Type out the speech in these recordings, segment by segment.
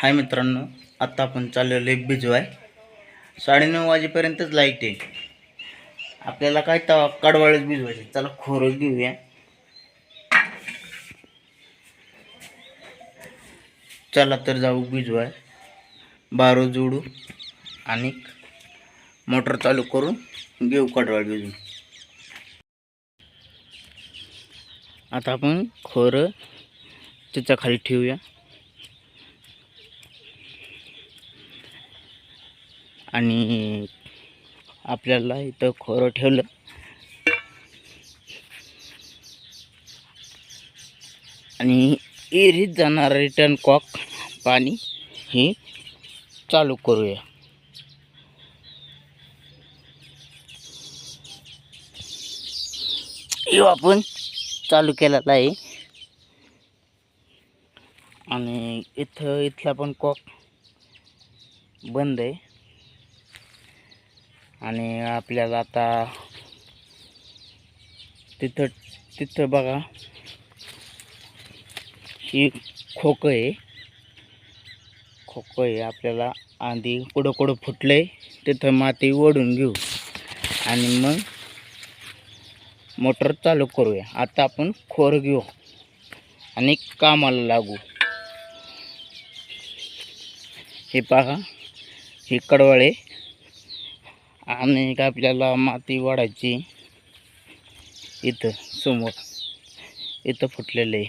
हाय मित्रांनो, आता आपण चाललेलो आहे भिजवाय. 9:30 वाजेपर्यंतच लाईट आहे. आपल्याला काय तवा कडवाळच भिजवायचे. चला खोरं घेऊया. चला तर जाऊ भिजवाय. बारो जोडू आणि मोटर चालू करून घेऊ कडवाळ भिजून. आता आपण खोरं त्याच्या खाली ठेवूया आणि आपल्याला इथं खोरं ठेवलं आणि इरीत जाणार रिटर्न कॉक पाणी हे चालू करूया. आपण चालू केलेला आहे आणि इथला पण कॉक बंद आहे आणि आपल्याला आता तिथं बघा ही खोकं आहे आपल्याला आधी कुठं फुटलंय तिथं माती ओढून घेऊ आणि मग मोटर चालू करूया. आता आपण खोर घेऊ आणि कामाला लागू. हे पहा, हे कडवळे आणि आपल्याला माती वाढायची. इथं समोर इथं फुटलेलं आहे.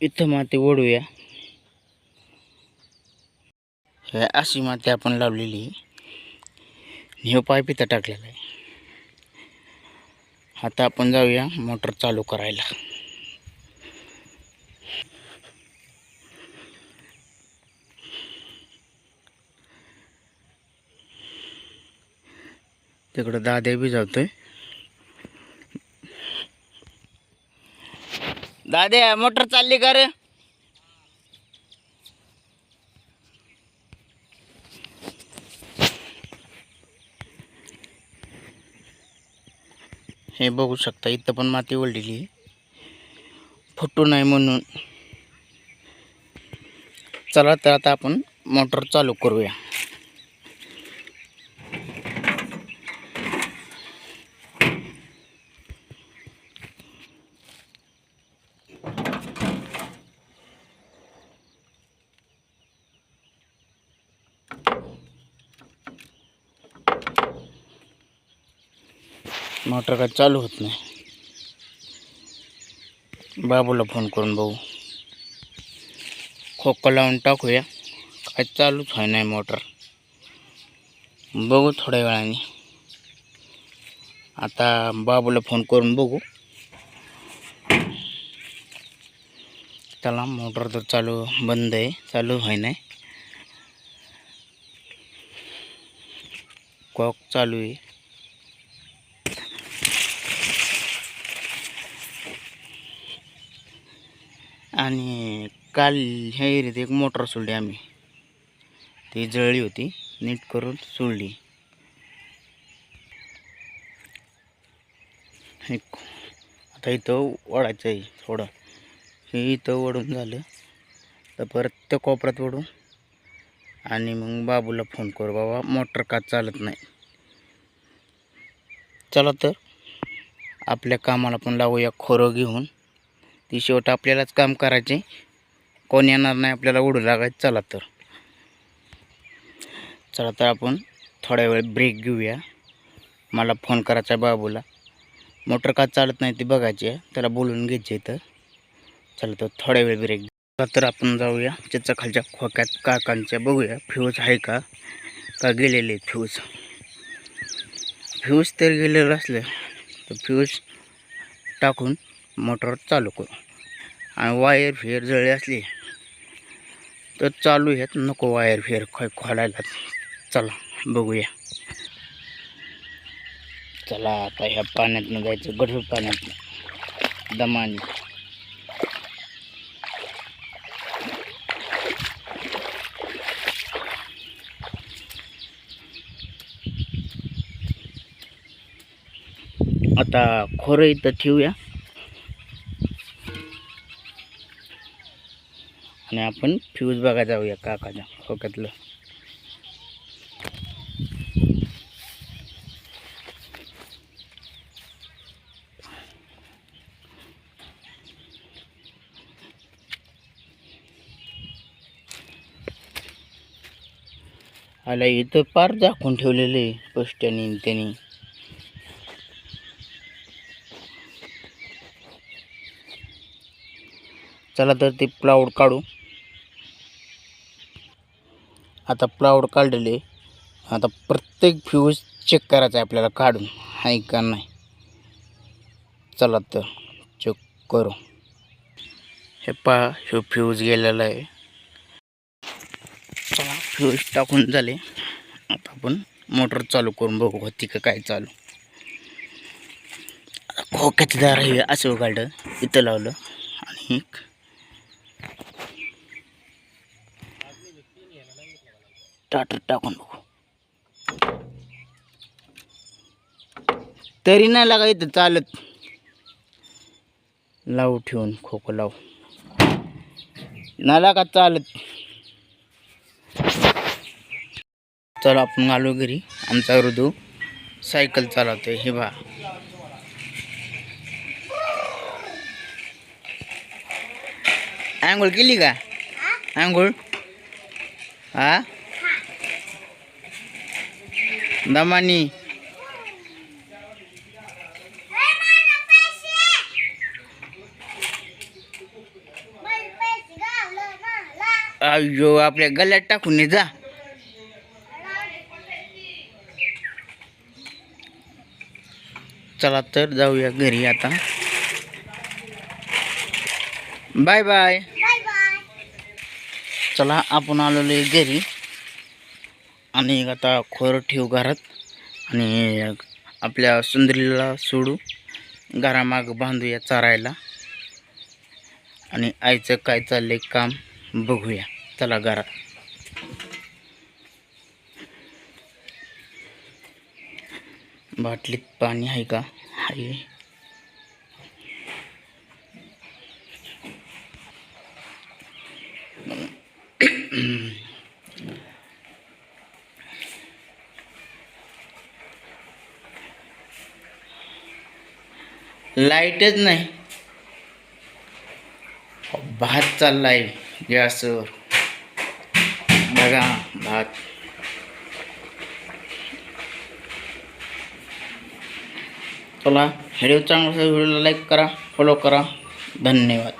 इथं माती ओढूया. हे अशी माती आपण लावलेली. हे पाईप इथं टाकलेला आहे. आता आपण जाऊया मोटर चालू करायला. तिकडं दाद्या भिजवतोय. दाद्या मोटर चालली का रे? हे बघू शकता, इथं पण माती ओढलेली फुटू नाही म्हणून. चला तर आता आपण मोटर चालू करूया. मोटर काय चालू होत नाही. बाबूला फोन करून बघू. खोकं लावून टाकूया. काय चालूच व्हाय नाही मोटर. बघू थोड्या वेळाने. आता बाबूला फोन करून बघू. त्याला मोटर तर चालू बंद आहे, चालू व्हाय नाही. कॉक चालू आहे. आणि काल ह्या एरियात एक मोटर सोडली आम्ही. ती जळली होती, नीट करून सोडली. आता इथं ओढायचं आहे थोडं. हे इथं ओढून झालं तर परत त्या कोपऱ्यात ओढू आणि मग बाबूला फोन करू, बाबा मोटर का चालत नाही. चला तर आपल्या कामाला पण लावूया खोरं घेऊन. ती शेवट आपल्यालाच काम करायचे, कोण येणार नाही आपल्याला ओढू लागायचं. चला तर आपण थोड्या वेळ ब्रेक घेऊया. मला फोन करायचा बाबूला. मोटर का चालत नाही ती बघायची आहे, त्याला बोलून घ्यायचे इथं. चला तर थोड्या वेळ ब्रेक. तर आपण जाऊया त्याच्या खालच्या खोक्यात काकांच्या, बघूया फ्यूज आहे का गेलेले. फ्यूज तर गेलेलं असलं तर फ्यूज टाकून मोटर चालू करू. आणि वायर फेर जळली असली तर चालू आहेत, नको वायर फेर खोलायला. चला बघूया. चला आता ह्या पाण्यातनं जायचं, गढूळ पाण्यातनं दमानी. आता खोरं इथं ठेवूया आणि आपण फ्यूज बघा जाऊया काकाच्या खोक्यातलं. आला इथं पार झाकून ठेवलेले पोस्ट्यानी त्यांनी. चला तर ते प्लाऊड काढू. आता प्लाऊड काढलेले. आता प्रत्येक फ्यूज चेक करायचा आहे आपल्याला काढून आहे का नाही. चला तर चेक करू. हे पहा हे फ्यूज गेलेला आहे. चला फ्यूज टाकून झाले. आता आपण मोटर चालू करून बघू होती का काय चालू. खोक्याचं दार हे असं काढलं इथं लावलं आणि स्टार्टर टाकून बघू. तरी नाही लागा इथं चालत. लावू ठेवून खोकं लावू नाही लागा चालत. चला आपण आलो घरी. आमचा ऋतू सायकल चालवतोय. हे बा आंघोळ केली का? आंघोळ हा दमानी. अयो आपल्या गल्ल्यात टाकून ये जा. चला तर जाऊया घरी आता. Bye bye. चला आपण आलेलो घरी आणि आता खोर ठेवू घरात आणि आपल्या सुंदरीला सोडू घरामाग बांधूया चारायला आणि आईचं काय चाललंय काम बघूया. चला घरात. बाटलीत पाणी आहे का? आहे. लाईटच नाही. भात चाललाय गॅसवर बघा भात. चला व्हिडिओ चांगला व्हिडिओला लाईक करा, फॉलो करा. धन्यवाद.